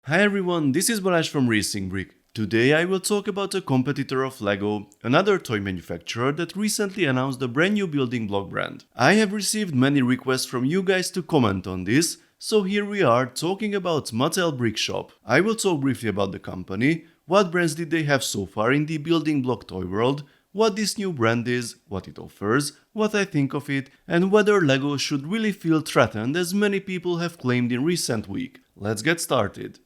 Hi everyone, this is Balazs from RacingBrick. Today I will talk about a competitor of LEGO, another toy manufacturer that recently announced a brand new building block brand. I have received many requests from you guys to comment on this, so here we are talking about Mattel Brick Shop. I will talk briefly about the company, what brands did they have so far in the building block toy world, what this new brand is, what it offers, what I think of it, and whether LEGO should really feel threatened as many people have claimed in recent week. Let's get started.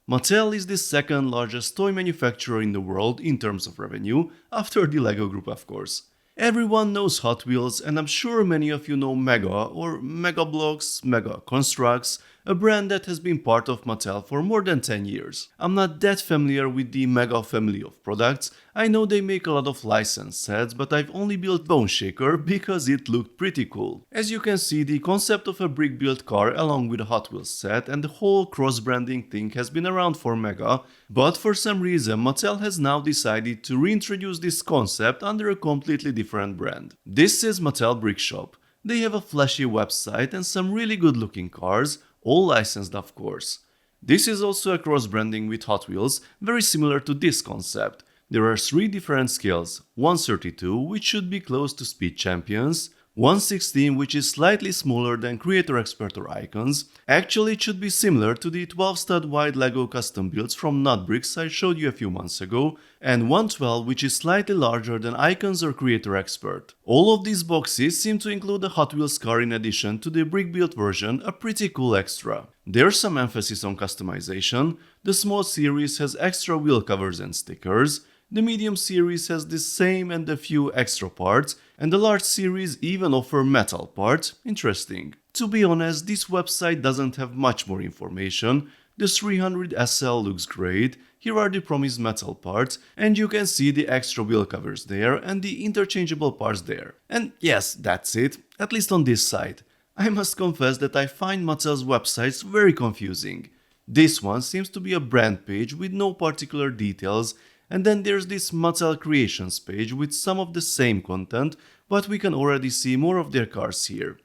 Mattel is the second largest toy manufacturer in the world in terms of revenue, after the LEGO Group of course. Everyone knows Hot Wheels, and I'm sure many of you know Mega or Mega Bloks, Mega Constructs, a brand that has been part of Mattel for more than 10 years. I'm not that familiar with the Mega family of products. I know they make a lot of licensed sets, but I've only built Bone Shaker because it looked pretty cool. As you can see, the concept of a brick-built car along with a Hot Wheels set and the whole cross-branding thing has been around for Mega, but for some reason Mattel has now decided to reintroduce this concept under a completely different brand. This is Mattel Brick Shop. They have a flashy website and some really good looking cars, all licensed of course. This is also a cross-branding with Hot Wheels, very similar to this concept. There are 3 different scales, 132 which should be close to Speed Champions, 116 which is slightly smaller than Creator Expert or Icons. Actually it should be similar to the 12 stud wide LEGO custom builds from Nutbricks I showed you a few months ago, and 112 which is slightly larger than Icons or Creator Expert. All of these boxes seem to include a Hot Wheels car in addition to the brick built version, a pretty cool extra. There's some emphasis on customization. The small series has extra wheel covers and stickers. The medium series has the same and a few extra parts, and the large series even offer metal parts. Interesting. To be honest, this website doesn't have much more information. The 300 SL looks great, here are the promised metal parts, and you can see the extra wheel covers there and the interchangeable parts there. And yes, that's it, at least on this site. I must confess that I find Mattel's websites very confusing. This one seems to be a brand page with no particular details, and then there's this Mattel Creations page with some of the same content, but we can already see more of their cars here.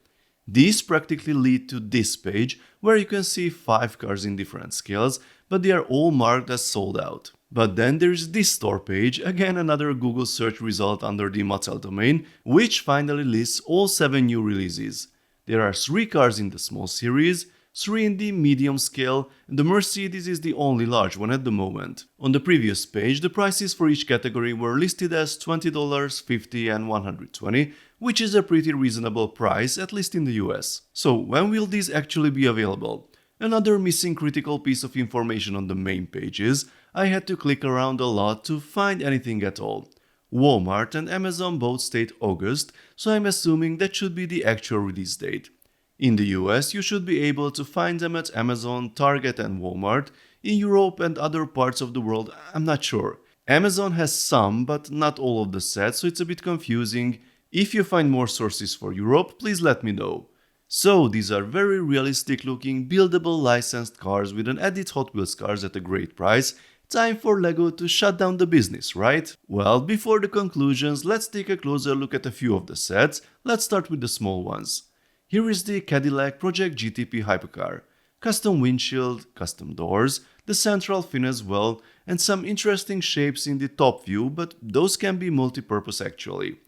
These practically lead to this page, where you can see 5 cars in different scales, but they are all marked as sold out. But then there's this store page, again another Google search result under the Mattel domain, which finally lists all 7 new releases. There are 3 cars in the small series, 3 in the medium scale, and the Mercedes is the only large one at the moment. On the previous page, the prices for each category were listed as $20, $50 and $120, which is a pretty reasonable price, at least in the US. So when will these actually be available? Another missing critical piece of information on the main pages. I had to click around a lot to find anything at all. Walmart and Amazon both state August, so I'm assuming that should be the actual release date. In the US, you should be able to find them at Amazon, Target and Walmart. In Europe and other parts of the world, I'm not sure. Amazon has some, but not all of the sets, so it's a bit confusing. If you find more sources for Europe, please let me know. So, these are very realistic looking, buildable licensed cars with an added Hot Wheels cars at a great price. Time for LEGO to shut down the business, right? Well, before the conclusions, let's take a closer look at a few of the sets. Let's start with the small ones. Here is the Cadillac Project GTP Hypercar. Custom windshield, custom doors, the central fin as well, and some interesting shapes in the top view, but those can be multi-purpose actually.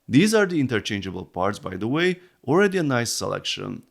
These are the interchangeable parts by the way, already a nice selection.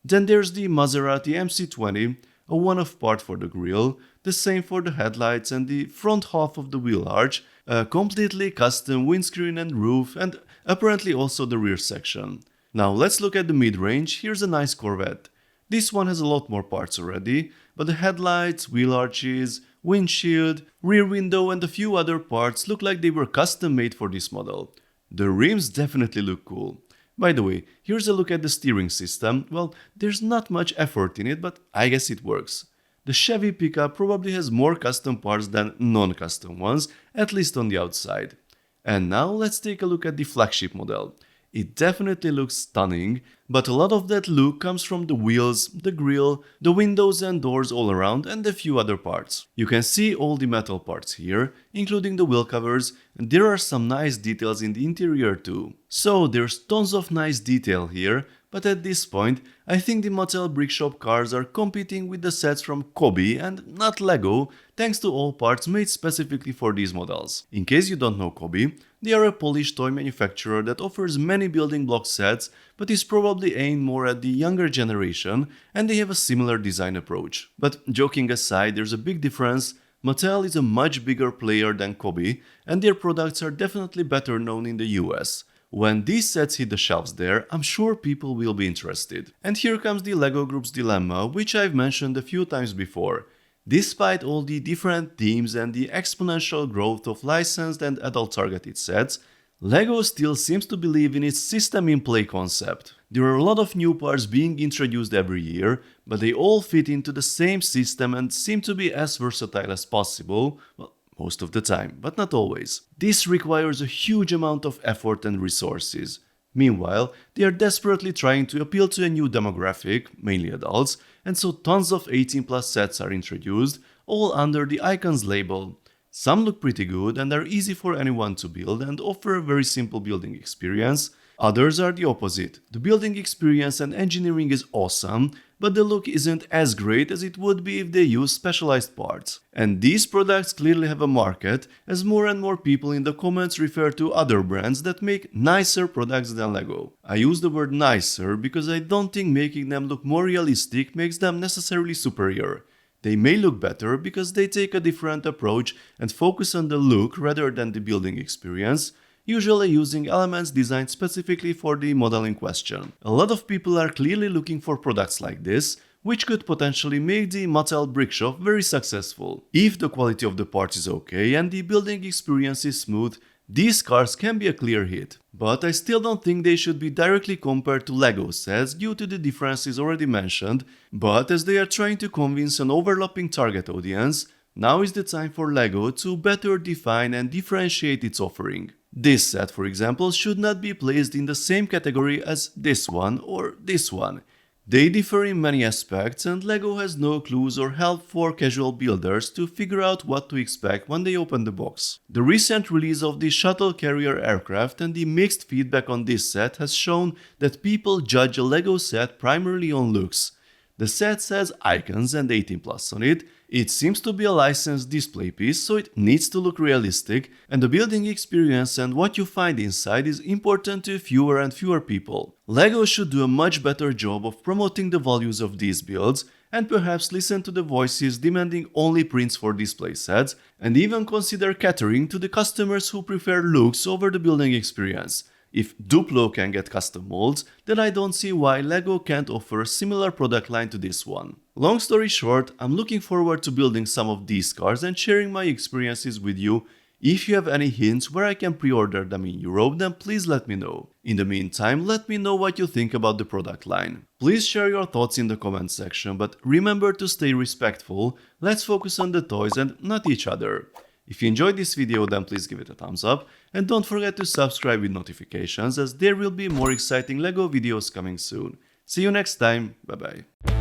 Then there's the Maserati MC20, a one-off part for the grille, the same for the headlights and the front half of the wheel arch, a completely custom windscreen and roof, and apparently also the rear section. Now let's look at the mid-range. Here's a nice Corvette. This one has a lot more parts already, but the headlights, wheel arches, windshield, rear window and a few other parts look like they were custom made for this model. The rims definitely look cool. By the way, here's a look at the steering system. Well, there's not much effort in it, but I guess it works. The Chevy pickup probably has more custom parts than non-custom ones, at least on the outside. And now let's take a look at the flagship model. It definitely looks stunning, but a lot of that look comes from the wheels, the grille, the windows and doors all around and a few other parts. You can see all the metal parts here, including the wheel covers, and there are some nice details in the interior too. So there's tons of nice detail here, But at this point, I think the Mattel Brickshop cars are competing with the sets from Kobe and not Lego, thanks to all parts made specifically for these models. In case you don't know Kobe, they are a Polish toy manufacturer that offers many building block sets, but is probably aimed more at the younger generation, and they have a similar design approach. But joking aside, there's a big difference. Mattel is a much bigger player than Kobe, and their products are definitely better known in the US. When these sets hit the shelves there, I'm sure people will be interested. And here comes the LEGO Group's dilemma, which I've mentioned a few times before. Despite all the different themes and the exponential growth of licensed and adult-targeted sets, LEGO still seems to believe in its system-in-play concept. There are a lot of new parts being introduced every year, but they all fit into the same system and seem to be as versatile as possible, well, most of the time, but not always. This requires a huge amount of effort and resources. Meanwhile, they are desperately trying to appeal to a new demographic, mainly adults, and so tons of 18+ sets are introduced, all under the Icons label. Some look pretty good and are easy for anyone to build and offer a very simple building experience. Others are the opposite. The building experience and engineering is awesome, but the look isn't as great as it would be if they use specialized parts. And these products clearly have a market, as more and more people in the comments refer to other brands that make nicer products than LEGO. I use the word nicer because I don't think making them look more realistic makes them necessarily superior. They may look better because they take a different approach and focus on the look rather than the building experience, usually using elements designed specifically for the model in question. A lot of people are clearly looking for products like this, which could potentially make the Mattel Brickshop very successful. If the quality of the parts is okay and the building experience is smooth, these cars can be a clear hit. But I still don't think they should be directly compared to LEGO sets due to the differences already mentioned, but as they are trying to convince an overlapping target audience, now is the time for LEGO to better define and differentiate its offering. This set, for example, should not be placed in the same category as this one or this one. They differ in many aspects, and LEGO has no clues or help for casual builders to figure out what to expect when they open the box. The recent release of the shuttle carrier aircraft and the mixed feedback on this set has shown that people judge a LEGO set primarily on looks. The set says Icons and 18+ on it. It seems to be a licensed display piece, so it needs to look realistic, and the building experience and what you find inside is important to fewer and fewer people. LEGO should do a much better job of promoting the values of these builds, and perhaps listen to the voices demanding only prints for display sets, and even consider catering to the customers who prefer looks over the building experience. If Duplo can get custom molds, then I don't see why LEGO can't offer a similar product line to this one. Long story short, I'm looking forward to building some of these cars and sharing my experiences with you. If you have any hints where I can pre-order them in Europe, then please let me know. In the meantime, let me know what you think about the product line. Please share your thoughts in the comment section, but remember to stay respectful. Let's focus on the toys and not each other. If you enjoyed this video, then please give it a thumbs up, and don't forget to subscribe with notifications, as there will be more exciting LEGO videos coming soon. See you next time, bye bye.